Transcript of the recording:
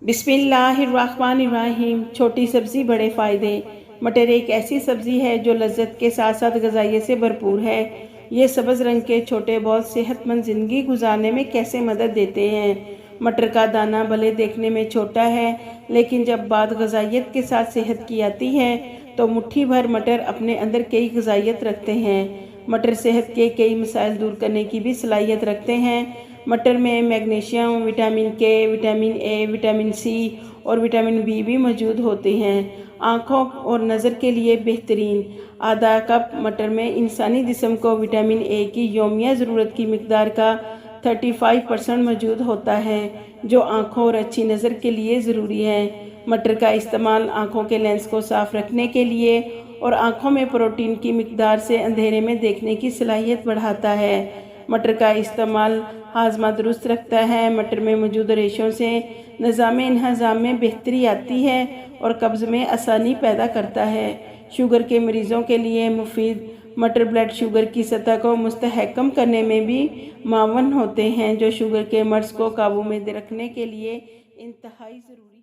बिस्मिल्लाहिर्रहमानिर्रहीम। छोटी सब्ज़ी बड़े फ़ायदे। मटर एक ऐसी सब्ज़ी है जो लज्जत के साथ साथ ग़िज़ाइयत से भरपूर है। ये सब्ज़ रंग के छोटे बॉल सेहतमंद ज़िंदगी गुजारने में कैसे मदद देते हैं। मटर का दाना भले देखने में छोटा है, लेकिन जब बात ग़िज़ाइयत के साथ सेहत की आती है तो मुट्ठी भर मटर अपने अंदर कई ग़िज़ाइयत रखते हैं। मटर सेहत के कई मसाइल दूर करने की भी सलाहियत रखते हैं। मटर में मैग्नीशियम, विटामिन के, विटामिन ए, विटामिन सी और विटामिन बी भी मौजूद होते हैं। आँखों और नज़र के लिए बेहतरीन। आधा कप मटर में इंसानी जिस्म को विटामिन ए की यौमिया ज़रूरत की मिकदार का 35% मौजूद होता है, जो आँखों और अच्छी नज़र के लिए ज़रूरी है। मटर का इस्तेमाल आँखों के लेंस को साफ़ रखने के लिए और आँखों में प्रोटीन की मिकदार से अंधेरे में देखने की सलाहियत बढ़ाता है। मटर का इस्तेमाल हाजमा दुरुस्त रखता है। मटर में मौजूद रेशों से निज़ाम इन्हज़ाम में बेहतरी आती है और कब्ज़ में आसानी पैदा करता है। शुगर के मरीज़ों के लिए मुफीद। मटर ब्लड शुगर की सतह को मुस्तहकम करने में भी मावन होते हैं, जो शुगर के मर्ज़ को काबू में रखने के लिए इंतहाई ज़रूरी